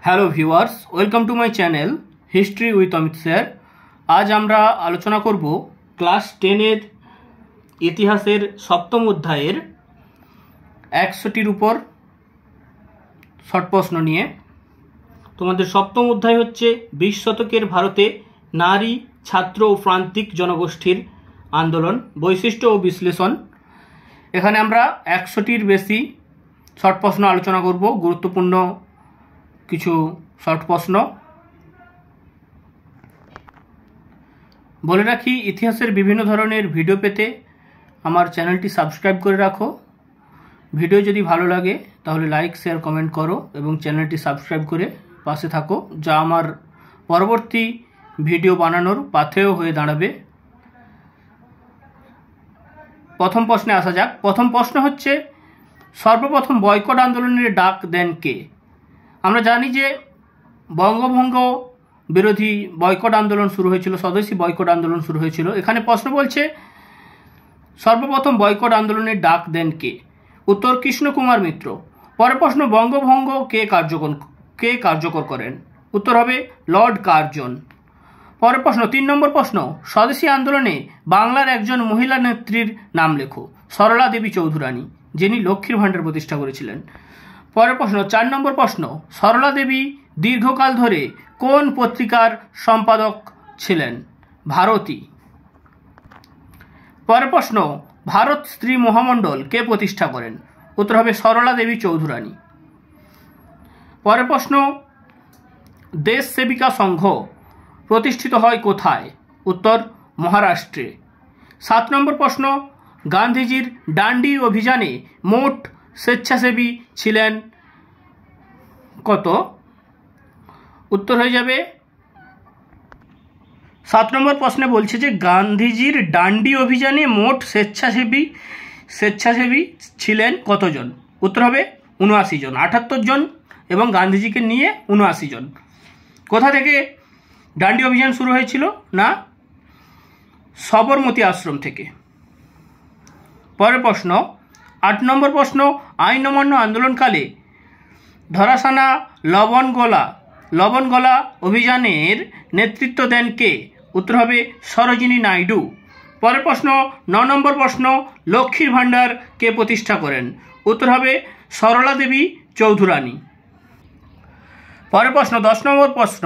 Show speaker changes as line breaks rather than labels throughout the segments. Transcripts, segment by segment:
Hello viewers, welcome to my channel history with Amit sir. আজ আমরা আলোচনা করব ক্লাস 10-এর ইতিহাসের সপ্তম অধ্যায়ের 100টির উপর শর্ট প্রশ্ন নিয়ে। তোমাদের সপ্তম অধ্যায় হচ্ছে 20 শতকের ভারতে নারী, ছাত্র ও প্রান্তিক জনগোষ্ঠীর আন্দোলন, বৈশিষ্ট্য ও বিশ্লেষণ। এখানে আমরা 100টির বেশি শর্ট প্রশ্ন আলোচনা করব, গুরুত্বপূর্ণ কিছু শর্ট প্রশ্ন। বলে রাখি, ইতিহাসের বিভিন্ন ধরনের ভিডিও পেতে আমার চ্যানেলটি সাবস্ক্রাইব করে রাখো। ভিডিও যদি ভালো লাগে তাহলে লাইক, শেয়ার, কমেন্ট করো এবং চ্যানেলটি সাবস্ক্রাইব করে পাশে থাকো, যা আমার পরবর্তী ভিডিও বানানোর পাথেয় হয়ে দাঁড়াবে। প্রথম প্রশ্নে আসা যাক। প্রথম প্রশ্ন হচ্ছে, সর্বপ্রথম বয়কট আন্দোলনের ডাক দেন কে? আমরা জানি যে বঙ্গভঙ্গ বিরোধী বয়কট আন্দোলন শুরু হয়েছিল, স্বদেশী বয়কট আন্দোলন শুরু হয়েছিল। এখানে প্রশ্ন বলছে সর্বপ্রথম বয়কট আন্দোলনের ডাক দেন কে? উত্তর কৃষ্ণকুমার মিত্র। পরের প্রশ্ন, বঙ্গভঙ্গ কে কার্যকর করেন? উত্তর হবে লর্ড কার্জন। পরের প্রশ্ন 3 নম্বর প্রশ্ন, স্বদেশী আন্দোলনে বাংলার একজন মহিলা নেত্রীর নাম লেখো। সরলা দেবী চৌধুরানী, যিনি লক্ষ্মীর ভাণ্ডার প্রতিষ্ঠা করেছিলেন। পরের প্রশ্ন 4 নম্বর প্রশ্ন, সরলা দেবী দীর্ঘকাল ধরে কোন পত্রিকার সম্পাদক ছিলেন? ভারতী। পরের প্রশ্ন, ভারত স্ত্রী মহামণ্ডল কে প্রতিষ্ঠা করেন? উত্তর হবে সরলা দেবী চৌধুরানী। পরের প্রশ্ন, দেশ সেবিকা সংঘ প্রতিষ্ঠিত হয় কোথায়? উত্তর মহারাষ্ট্রে। 7 নম্বর প্রশ্ন, গান্ধীজির ডান্ডি অভিযানে মোট স্বেচ্ছাসেবী ছিলেন কত? উত্তর হয়ে যাবে 7 নম্বর প্রশ্নে বলছে যে গান্ধীজির ডান্ডি অভিযানে মোট স্বেচ্ছাসেবী ছিলেন কতজন? উত্তর হবে 79 জন, 78 জন এবং গান্ধীজিকে নিয়ে 79 জন। কোথা থেকে ডান্ডি অভিযান শুরু হয়েছিল? না, সবরমতী আশ্রম থেকে। পরের প্রশ্ন 8 নম্বর প্রশ্ন, আইন অমান্য আন্দোলনকালে ধরাসানা লবণগলা অভিযানের নেতৃত্ব দেন কে? উত্তর হবে সরোজিনী নাইডু। পরের প্রশ্ন 9 নম্বর প্রশ্ন, লক্ষ্মীর ভাণ্ডার কে প্রতিষ্ঠা করেন? উত্তর হবে সরলা দেবী চৌধুরানী। পরের প্রশ্ন 10 নম্বর প্রশ্ন,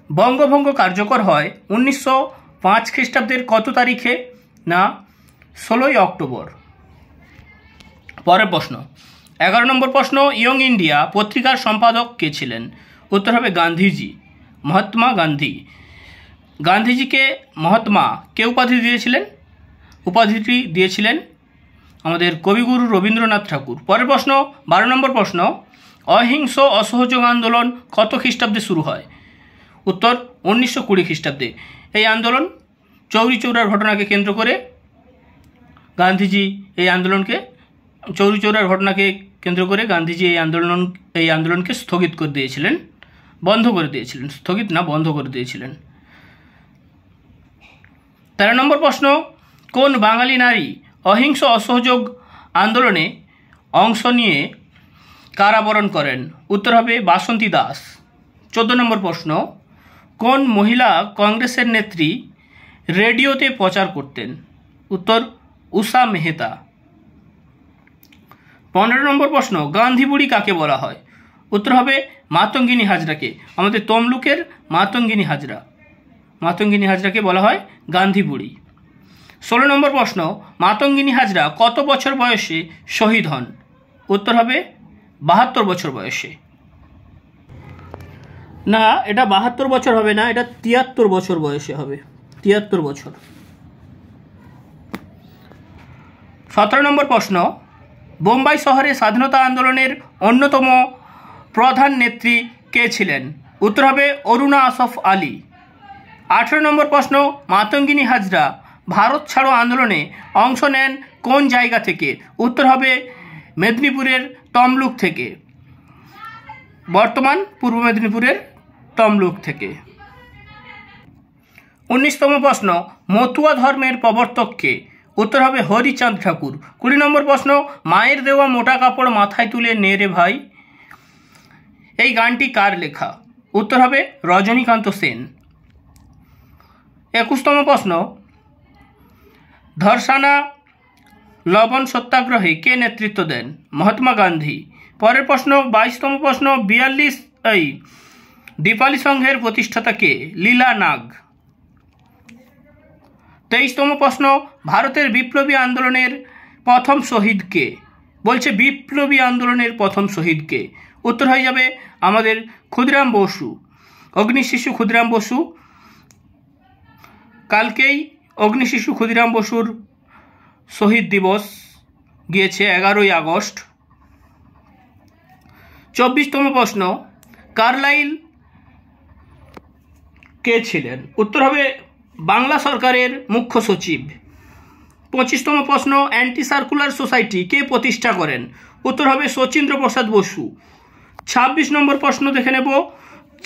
বঙ্গভঙ্গ কার্যকর হয় 1905 খ্রিস্টাব্দের কত তারিখে? না, 16ই অক্টোবর। পরের প্রশ্ন 11 নম্বর প্রশ্ন, ইয়ং ইন্ডিয়া পত্রিকার সম্পাদক কে ছিলেন? উত্তর হবে গান্ধীজি, মহাত্মা গান্ধী। গান্ধীজিকে মহাত্মা কে উপাধিটি দিয়েছিলেন আমাদের কবিগুরু রবীন্দ্রনাথ ঠাকুর। পরের প্রশ্ন 12 নম্বর প্রশ্ন, অহিংস অসহযোগ আন্দোলন কত খ্রিস্টাব্দে শুরু হয়? উত্তর 1920 খ্রিস্টাব্দে। এই আন্দোলন চৌরি চৌরার ঘটনাকে কেন্দ্র করে গান্ধীজি এই আন্দোলনকে এই আন্দোলনকে স্থগিত করে দিয়েছিলেন, বন্ধ করে দিয়েছিলেন। 13 নম্বর প্রশ্ন, কোন বাঙালি নারী অহিংস অসহযোগ আন্দোলনে অংশ নিয়ে কারাবরণ করেন? উত্তর হবে বাসন্তী দাস। 14 নম্বর প্রশ্ন, কোন মহিলা কংগ্রেসের নেত্রী রেডিওতে প্রচার করতেন? উত্তর উষা মেহতা। 15 নম্বর প্রশ্ন, গান্ধী বুড়ি কাকে বলা হয়? উত্তর হবে মাতঙ্গিনী হাজরাকে। আমাদের তমলুকের মাতঙ্গিনী হাজরাকে বলা হয় গান্ধী বুড়ি। 16 নম্বর প্রশ্ন, মাতঙ্গিনী হাজরা কত বছর বয়সে শহীদ হন? উত্তর হবে 72 বছর বয়সে। না, এটা 72 বছর হবে না, এটা 73 বছর বয়সে হবে, 73 বছর। 17 নম্বর প্রশ্ন, বোম্বাই শহরে স্বাধীনতা আন্দোলনের অন্যতম প্রধান নেত্রী কে ছিলেন? উত্তর হবে অরুণা আসফ আলী। 18 নম্বর প্রশ্ন, মাতঙ্গিনী হাজরা ভারত ছাড়ো আন্দোলনে অংশ নেন কোন জায়গা থেকে? উত্তর হবে মেদিনীপুরের তমলুক থেকে, বর্তমান পূর্ব মেদিনীপুরের তমলুক থেকে। 19তম প্রশ্ন, মতুয়া ধর্মের প্রবর্তক কে? উত্তর হবে হরিচাঁদ ঠাকুর। 20 নম্বর প্রশ্ন, মায়ের দেওয়া মোটা কাপড় মাথায় তুলে নে রে ভাই, এই গানটি কার লেখা? উত্তর হবে রজনীকান্ত সেন। 21তম প্রশ্ন, ধর্ষানা লবণ সত্যাগ্রহে কে নেতৃত্ব দেন? মহাত্মা গান্ধী। পরের প্রশ্ন 22তম প্রশ্ন, 42 দীপালি সংঘের প্রতিষ্ঠাতা কে? লীলা নাগ। 23তম প্রশ্ন, ভারতের বিপ্লবী আন্দোলনের প্রথম শহীদ কে? বলছে বিপ্লবী আন্দোলনের প্রথম শহীদ কে? উত্তর হয়ে যাবে আমাদের ক্ষুদিরাম বসু, অগ্নিশিশু ক্ষুদিরাম বসু। কালকেই অগ্নিশিশু ক্ষুদিরাম বসুর শহীদ দিবস গিয়েছে 11ই আগস্ট। 24তম প্রশ্ন, কার্লাইল কে ছিলেন? উত্তর হবে বাংলা সরকারের মুখ্য সচিব। 25তম প্রশ্ন, অ্যান্টি সার্কুলার সোসাইটি কে প্রতিষ্ঠা করেন? উত্তর হবে শচীন্দ্র প্রসাদ বসু। 26 নম্বর প্রশ্ন দেখে নেব,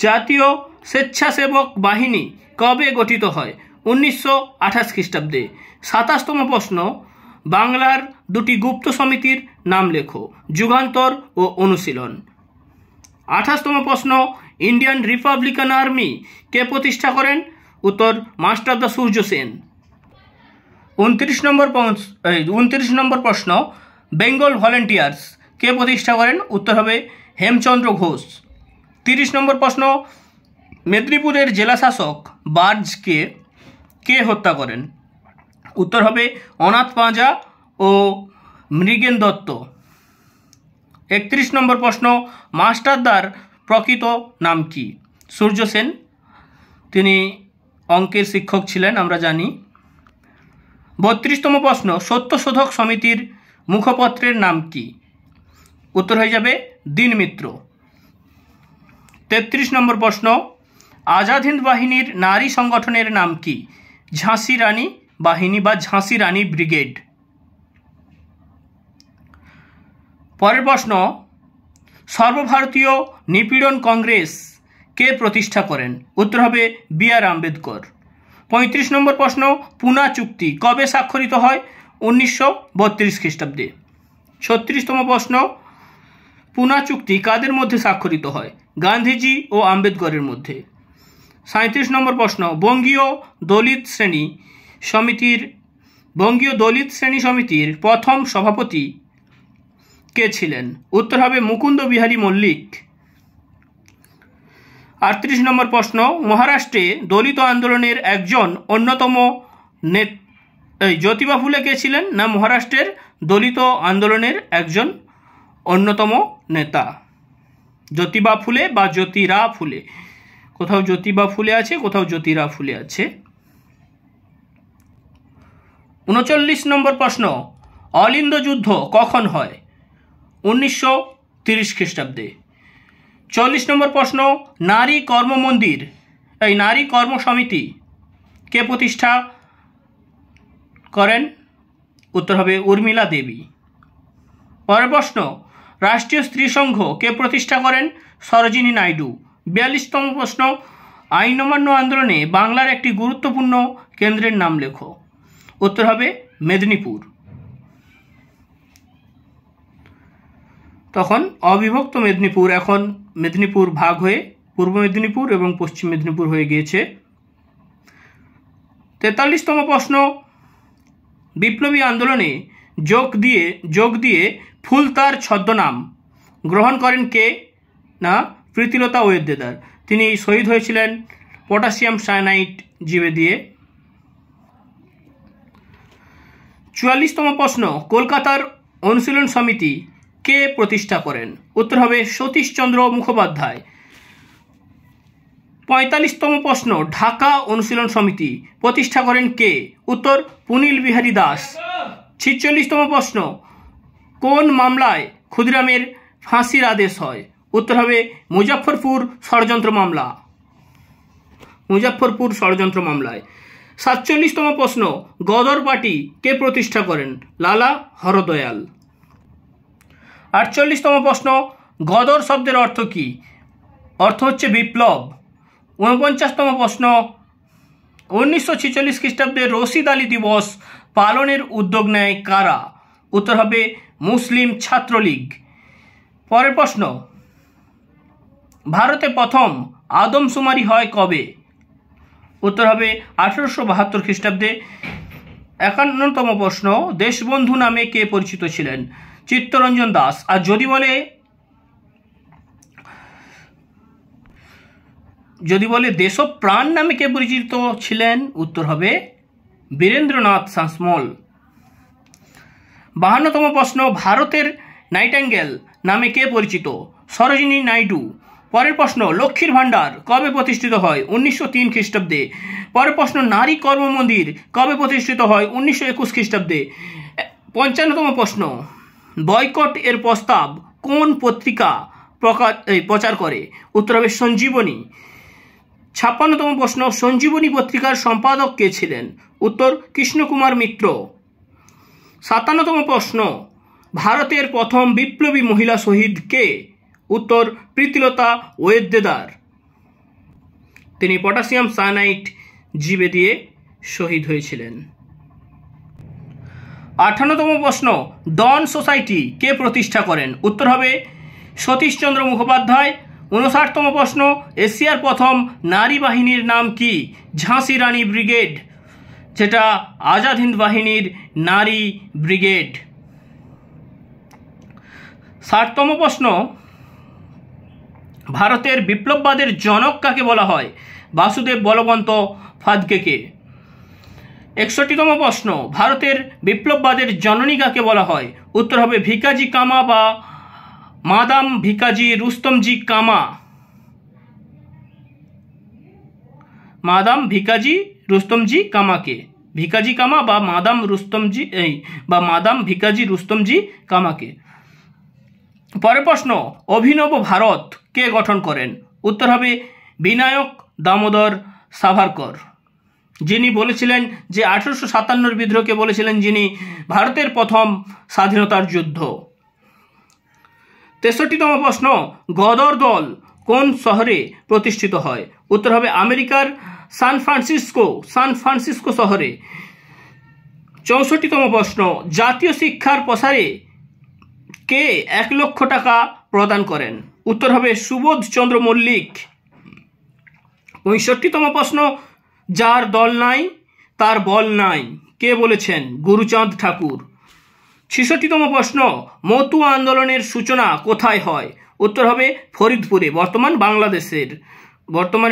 জাতীয় স্বেচ্ছাসেবক বাহিনী কবে গঠিত হয়? 1928 খ্রিস্টাব্দে। 27তম প্রশ্ন, বাংলার দুটি গুপ্ত সমিতির নাম লেখো। যুগান্তর ও অনুশীলন। 28তম প্রশ্ন, ইন্ডিয়ান রিপাবলিকান আর্মি কে প্রতিষ্ঠা করেন? উত্তর মাস্টারদা সূর্য সেন। 29 নম্বর প্রশ্ন, বেঙ্গল ভলেন্টিয়ার্স কে প্রতিষ্ঠা করেন? উত্তর হবে হেমচন্দ্র ঘোষ। 30 নম্বর প্রশ্ন, মেদিনীপুরের জেলাশাসক বার্জকে কে হত্যা করেন? উত্তর হবে অনাথ পাঁজা ও মৃগেন দত্ত। 31 নম্বর প্রশ্ন, মাস্টারদার প্রকৃত নাম কি? সূর্য সেন। তিনি অঙ্কের শিক্ষক ছিলেন, আমরা জানি। 32তম প্রশ্ন, সত্যশোধক সমিতির মুখপত্রের নাম কি? উত্তর হয়ে যাবে দীন মিত্র। 33 নম্বর প্রশ্ন, আজাদ হিন্দ বাহিনীর নারী সংগঠনের নাম কি? ঝাঁসি রানী বাহিনী বা ঝাঁসি রানী ব্রিগেড। পরের প্রশ্ন, সর্বভারতীয় নিপীড়ন কংগ্রেস কে প্রতিষ্ঠা করেন? উত্তর হবে বি.আর. আম্বেদকর। 35 নম্বর প্রশ্ন, পুনা চুক্তি কবে স্বাক্ষরিত হয়? 1932 খ্রিস্টাব্দে। 36তম প্রশ্ন, পুনা চুক্তি কাদের মধ্যে স্বাক্ষরিত হয়? গান্ধীজি ও আম্বেদকরের মধ্যে। 37 নম্বর প্রশ্ন, বঙ্গীয় দলিত শ্রেণী সমিতির প্রথম সভাপতি কে ছিলেন? উত্তর হবে মুকুন্দ বিহারী মল্লিক। 38 নম্বর প্রশ্ন, মহারাষ্ট্রে দলিত আন্দোলনের একজন অন্যতম জ্যোতিবা ফুলে কে ছিলেন? না, মহারাষ্ট্রের দলিত আন্দোলনের একজন অন্যতম নেতা জ্যোতিবা ফুলে বা জ্যোতিরা ফুলে। কোথাও জ্যোতিবা ফুলে আছে, কোথাও জ্যোতিরা ফুলে আছে। 39 নম্বর প্রশ্ন, অলিন্দ যুদ্ধ কখন হয়? 1930 খ্রিস্টাব্দে। 40 নম্বর প্রশ্ন, নারী কর্ম সমিতি কে প্রতিষ্ঠা করেন? উত্তর হবে উর্মিলা দেবী। পরের প্রশ্ন, রাষ্ট্রীয় স্ত্রী সংঘ কে প্রতিষ্ঠা করেন? সরোজিনী নাইডু। 42তম প্রশ্ন, আইন অমান্য আন্দোলনে বাংলার একটি গুরুত্বপূর্ণ কেন্দ্রের নাম লেখো। উত্তর হবে মেদিনীপুর। তখন অবিভক্ত মেদিনীপুর, এখন মেদিনীপুর ভাগ হয়ে পূর্ব মেদিনীপুর এবং পশ্চিম মেদিনীপুর হয়ে গিয়েছে। 43তম প্রশ্ন, বিপ্লবী আন্দোলনে যোগ দিয়ে ফুলতার ছদ্মনাম গ্রহণ করেন কে? না, প্রীতিলতা ওয়েদ্দেদার। তিনি শহীদ হয়েছিলেন পটাশিয়াম সায়ানাইড জিভে দিয়ে। 44তম প্রশ্ন, কলকাতার অনুশীলন সমিতি কে প্রতিষ্ঠা করেন? উত্তর হবে সতীশচন্দ্র মুখোপাধ্যায়। 45তম প্রশ্ন, ঢাকা অনুশীলন সমিতি প্রতিষ্ঠা করেন কে? উত্তর পুনিল বিহারী দাস। 46তম প্রশ্ন, কোন মামলায় ক্ষুদিরামের ফাঁসির আদেশ হয়? উত্তর হবে মুজফ্ফরপুর ষড়যন্ত্র মামলায়। 47তম প্রশ্ন, গদর পার্টি কে প্রতিষ্ঠা করেন? লালা হরদয়াল। 48তম প্রশ্ন, গদর শব্দের অর্থ কি? অর্থ হচ্ছে বিপ্লব। 49তম প্রশ্ন, 1946 খ্রিস্টাব্দে রশিদ আলী দিবস পালনের উদ্যোগ নেয় কারা? উত্তর হবে মুসলিম ছাত্রলীগ। পরের প্রশ্ন, ভারতে প্রথম আদমশুমারি হয় কবে? উত্তর হবে 1872 খ্রিস্টাব্দে। 51তম প্রশ্ন, দেশবন্ধু নামে কে পরিচিত ছিলেন? চিত্তরঞ্জন দাস। আর যদি বলে দেশপ্রাণ নামে কে পরিচিত ছিলেন, উত্তর হবে বীরেন্দ্রনাথ শাসমল। 52তম প্রশ্ন, ভারতের নাইটিঙ্গেল নামে কে পরিচিত? সরোজিনী নাইডু। পরের প্রশ্ন, লক্ষ্মীর ভাণ্ডার কবে প্রতিষ্ঠিত হয়? 1903 খ্রিস্টাব্দে। পরের প্রশ্ন, নারী কর্ম মন্দির কবে প্রতিষ্ঠিত হয়? 1921 খ্রিস্টাব্দে। 55তম প্রশ্ন, বয়কট এর প্রস্তাব কোন পত্রিকা প্রচার করে? উত্তর হবে সঞ্জীবনী। 56তম প্রশ্ন, সঞ্জীবনী পত্রিকার সম্পাদক কে ছিলেন? উত্তর কৃষ্ণকুমার মিত্র। 57তম প্রশ্ন, ভারতের প্রথম বিপ্লবী মহিলা শহীদ কে? উত্তর প্রীতিলতা ওয়েদ্দেদার। তিনি পটাশিয়াম সায়ানাইড জিভে দিয়ে শহীদ হয়েছিলেন। 58তম প্রশ্ন, ডন সোসাইটি কে প্রতিষ্ঠা করেন? উত্তর হবে সতীশচন্দ্র মুখোপাধ্যায়। 59তম প্রশ্ন, এশিয়ার প্রথম নারী বাহিনীর নাম কি? ঝাঁসি রানী ব্রিগেড, যেটা আজাদ হিন্দ বাহিনীর নারী ব্রিগেড। 60তম প্রশ্ন, ভারতের বিপ্লববাদের জনক কাকে বলা হয়? বাসুদেব বলবন্ত ফাদকেকে। 61তম প্রশ্ন, ভারতের বিপ্লববাদের জননী কাকে বলা হয়? উত্তর হবে ভিকাজি কামা বা মাদাম ভিকাজি রুস্তমজি কামা। মাদাম ভিকাজি রুস্তমজি কামাকে, ভিকাজি কামা বা মাদাম ভিকাজি রুস্তমজি কামাকে। পরের প্রশ্ন, অভিনব ভারত কে গঠন করেন? উত্তর হবে বিনায়ক দামোদর সাভারকর, যিনি বলেছিলেন যে 1857 বিদ্রোহকে বলেছিলেন যিনি ভারতের প্রথম স্বাধীনতার যুদ্ধ। 63তম প্রশ্ন, গদর দল কোন শহরে প্রতিষ্ঠিত হয়? উত্তর হবে আমেরিকার সান ফ্রান্সিসকো শহরে। 64তম প্রশ্ন, জাতীয় শিক্ষার প্রসারে কে 1 লক্ষ টাকা প্রদান করেন? উত্তর হবে সুবোধ চন্দ্র মল্লিক। 65তম প্রশ্ন, যার দল নাই তার বল নাই কে বলেছেন? গুরুচাঁদ ঠাকুর। 66তম প্রশ্ন, মতুয়া আন্দোলনের সূচনা কোথায় হয়? উত্তর হবে ফরিদপুরে, বর্তমান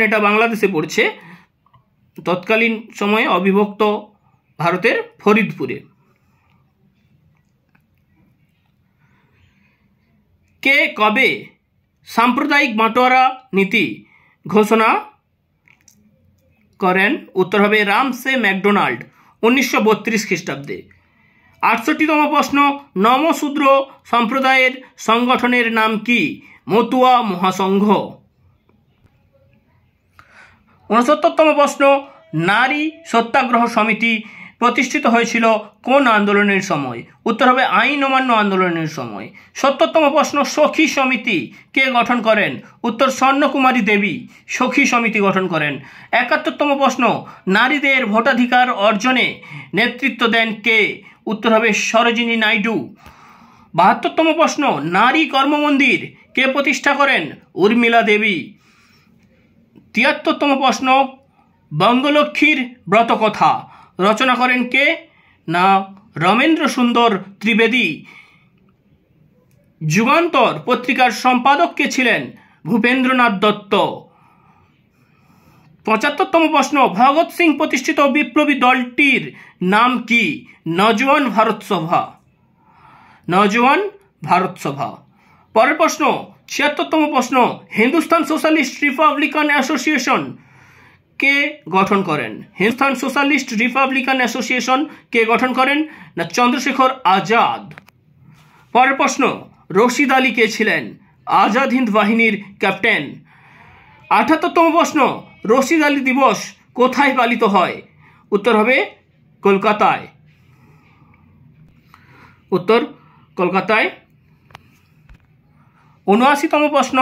এটা বাংলাদেশে পড়ছে, তৎকালীন সময়ে অবিভক্ত ভারতের ফরিদপুরে। কে কবে সাম্প্রদায়িক বাটোয়ারা নীতি ঘোষণা করেন? উত্তর হবে রামসে ম্যাকডোনাল্ড 1932 খ্রিস্টাব্দে। 68তম প্রশ্ন, নমশূদ্র সম্প্রদায়ের সংগঠনের নাম কি? মতুয়া মহাসংঘ। 69তম প্রশ্ন, নারী সত্যাগ্রহ সমিতি প্রতিষ্ঠিত হয়েছিল কোন আন্দোলনের সময়? উত্তর হবে আইন অমান্য আন্দোলনের সময়। 70তম প্রশ্ন, সখী সমিতি কে গঠন করেন? উত্তর স্বর্ণকুমারী দেবী সখী সমিতি গঠন করেন। 71তম প্রশ্ন, নারীদের ভোটাধিকার অর্জনে নেতৃত্ব দেন কে? উত্তর হবে সরোজিনী নাইডু। 72তম প্রশ্ন, নারী কর্মমন্দির কে প্রতিষ্ঠা করেন? উর্মিলা দেবী। 73তম প্রশ্ন, বঙ্গলক্ষ্মীর ব্রতকথা রচনা করেন কে? না রমেন্দ্র সুন্দর ত্রিবেদী। যুগান্তর পত্রিকার সম্পাদক কে ছিলেন? ভূপেন্দ্রনাথ দত্ত। 75তম প্রশ্ন, ভগৎ সিং প্রতিষ্ঠিত বিপ্লবী দলটির নাম কি? নওজোয়ান ভারত সভা। পরের প্রশ্ন, 76তম প্রশ্ন, হিন্দুস্তান সোশ্যালিস্ট রিপাবলিকান অ্যাসোসিয়েশন কে গঠন করেন? হিন্দুস্তান সোশ্যালিস্ট রিপাবলিকান অ্যাসোসিয়েশন কে গঠন করেন? না চন্দ্রশেখর আজাদ। পরের প্রশ্ন, রশিদ আলী কে ছিলেন? আজাদ হিন্দ বাহিনীর ক্যাপ্টেন। 78তম প্রশ্ন, রশিদ আলী দিবস কোথায় পালিত হয়? উত্তর হবে কলকাতায়। 79তম প্রশ্ন,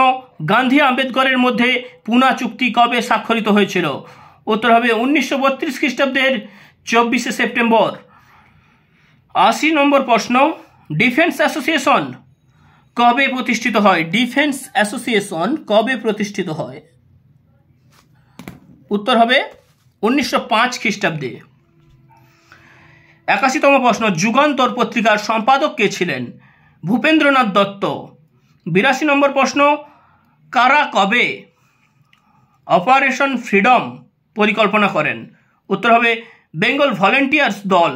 গান্ধী আম্বেদকরের মধ্যে পুনা চুক্তি কবে স্বাক্ষরিত হয়েছিল? উত্তর হবে 1932 খ্রিস্টাব্দের 24শে সেপ্টেম্বর। 80 নম্বর প্রশ্ন, ডিফেন্স অ্যাসোসিয়েশন কবে প্রতিষ্ঠিত হয়? ডিফেন্স অ্যাসোসিয়েশন কবে প্রতিষ্ঠিত হয়? উত্তর হবে 1905 খ্রিস্টাব্দে। 81তম প্রশ্ন, যুগান্তর পত্রিকার সম্পাদক কে ছিলেন? ভূপেন্দ্রনাথ দত্ত। 82 নম্বর প্রশ্ন, কারা কবে অপারেশন ফ্রিডম পরিকল্পনা করেন? উত্তর হবে বেঙ্গল ভলেন্টিয়ার্স দল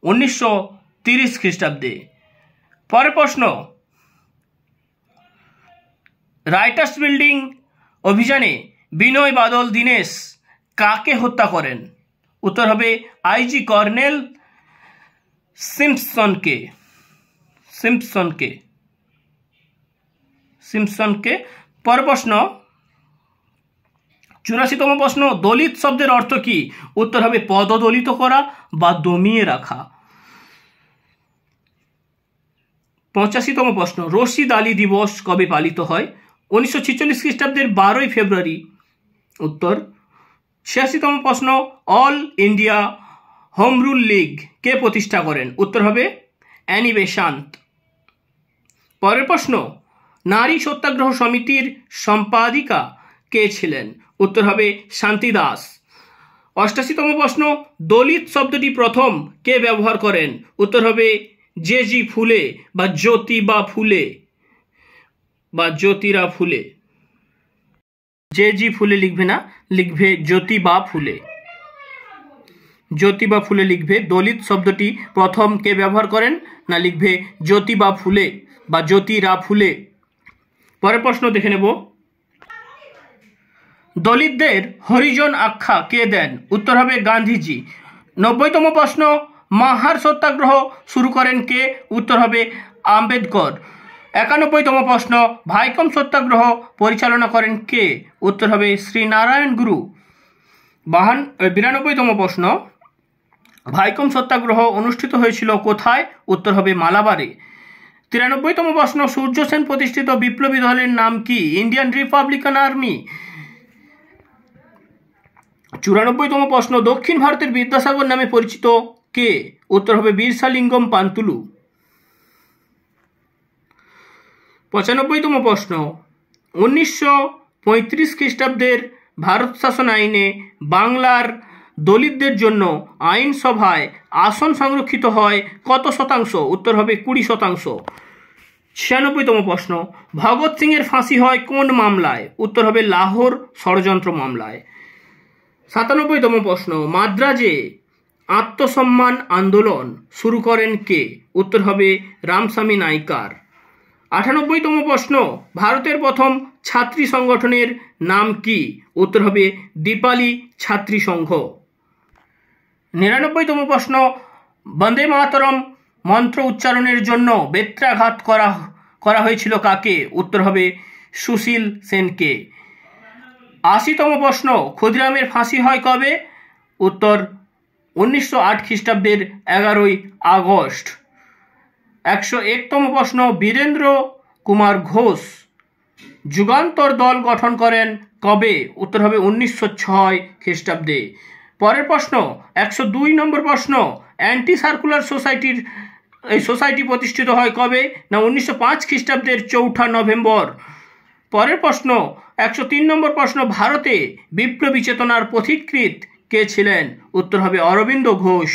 1930 খ্রিস্টাব্দে। পরের প্রশ্ন, রাইটার্স বিল্ডিং অভিযানে বিনয় বাদল দীনেশ কাকে হত্যা করেন? উত্তর হবে আইজি কর্নেল সিম্পসনকে। পরের প্রশ্ন, 84তম প্রশ্ন, দলিত শব্দের অর্থ কি? উত্তর হবে পদদলিত করা বা দমিয়ে রাখা। 85তম প্রশ্ন, রশিদ আলী দিবস কবে পালিত হয়? 1946 খ্রিস্টাব্দের 12ই ফেব্রুয়ারি। উত্তর। 86তম প্রশ্ন, all India home rule league কে প্রতিষ্ঠা করেন? উত্তর হবে অ্যানি বেসান্ত। পরের প্রশ্ন, নারী সত্যাগ্রহ সমিতির সম্পাদিকা কে ছিলেন? উত্তর হবে শান্তি দাস। 88তম প্রশ্ন, দলিত শব্দটি প্রথম কে ব্যবহার করেন? উত্তর হবে জে.জি. ফুলে বা জ্যোতিবা ফুলে বা জ্যোতিরা ফুলে। জে.জি. ফুলে লিখবে না, লিখবে জ্যোতিবা ফুলে। জ্যোতিবা ফুলে লিখবে। দলিত শব্দটি প্রথম কে ব্যবহার করেন? না, লিখবে জ্যোতিবা ফুলে বা জ্যোতিরা ফুলে। পরের প্রশ্ন দেখে নেব, দলিতদের হরিজন আখ্যা কে দেন? উত্তর হবে গান্ধীজি। 90তম প্রশ্ন, মাহার সত্যাগ্রহ শুরু করেন কে? উত্তর হবে আম্বেদকর। 91তম প্রশ্ন, ভাইকম সত্যাগ্রহ পরিচালনা করেন কে? উত্তর হবে শ্রীনারায়ণ গুরু। 92তম প্রশ্ন, ভাইকম সত্যাগ্রহ অনুষ্ঠিত হয়েছিল কোথায়? উত্তর হবে মালাবারে। 93তম প্রশ্ন, সূর্য সেন প্রতিষ্ঠিত বিপ্লবী দলের নাম কি? Indian Republican army. 94তম প্রশ্ন, দক্ষিণ ভারতের বিদ্যাসাগর নামে পরিচিত কে? উত্তর হবে বীরসালিঙ্গম পান্তুলু। 95তম প্রশ্ন, 1935 খ্রিস্টাব্দের ভারত শাসন আইনে বাংলার দলিতদের জন্য আইনসভায় আসন সংরক্ষিত হয় কত শতাংশ? উত্তর হবে 20%। 96তম প্রশ্ন, ভগৎ সিং এর ফাঁসি হয় কোন মামলায়? উত্তর হবে লাহোর ষড়যন্ত্র মামলায়। 97তম প্রশ্ন, মাদ্রাজে আত্মসম্মান আন্দোলন শুরু করেন কে? উত্তর হবে রামস্বামী নাইকার। 98তম প্রশ্ন, ভারতের প্রথম ছাত্রী সংগঠনের নাম কি? উত্তর হবে দীপালি ছাত্রী সংঘ। 99তম প্রশ্ন, বন্দে মাতরম মন্ত্র উচ্চারণের জন্য বেত্রাঘাত করা হয়েছিল কাকে? উত্তর হবে সুশীল সেনকে। 80তম প্রশ্ন, ক্ষুদিরামের ফাঁসি হয় কবে? উত্তর 1908 খ্রিস্টাব্দের 11ই আগস্ট। 101তম প্রশ্ন, বীরেন্দ্র কুমার ঘোষ যুগান্তর দল গঠন করেন কবে? উত্তর হবে 1906 খ্রিস্টাব্দে। পরের প্রশ্ন, 102 নম্বর প্রশ্ন, অ্যান্টি সার্কুলার সোসাইটি প্রতিষ্ঠিত হয় কবে? না, 1905 খ্রিস্টাব্দের 4 নভেম্বর। পরের প্রশ্ন, 103 নম্বর প্রশ্ন, ভারতে বিপ্লবী চেতনার পথিকৃৎ কে ছিলেন? উত্তর হবে অরবিন্দ ঘোষ।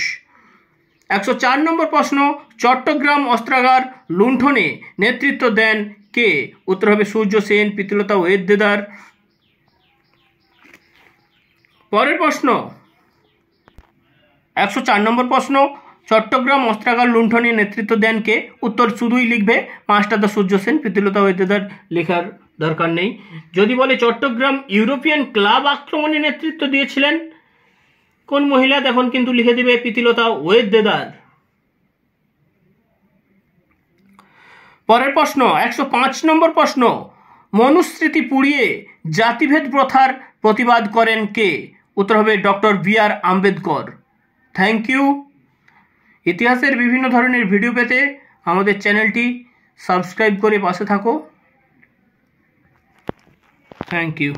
104 নম্বর প্রশ্ন, চট্টগ্রাম অস্ত্রাগার লুণ্ঠনে নেতৃত্ব দেন কে? উত্তর হবে সূর্য সেন, প্রীতিলতা ওয়েদ্দেদার। পরের প্রশ্ন, 104 নম্বর প্রশ্ন, চট্টগ্রাম অস্ত্রাগার লুণ্ঠনে নেতৃত্ব দেন কে? উত্তর শুধুই লিখবে মাস্টারদা সূর্য সেন, প্রীতিলতা ওয়েদ্দেদার লেখার দরকার নেই। যদি বলে চট্টগ্রাম ইউরোপিয়ান ক্লাব আক্রমণে নেতৃত্ব দিয়েছিলেন কোন মহিলা, তখন কিন্তু লিখে দিবে প্রীতিলতা ওয়েদ্দেদার। পরের প্রশ্ন, 105 নম্বর প্রশ্ন, মনুস্মৃতি পুড়িয়ে জাতিভেদ প্রথার প্রতিবাদ করেন কে? উত্তর হবে doctor B R. Ambedkar. Thank you. ইতিহাসের বিভিন্ন ধরনের ভিডিও পেতে আমাদের চ্যানেলটি সাবস্ক্রাইব করে পাশে থাকো। Thank you.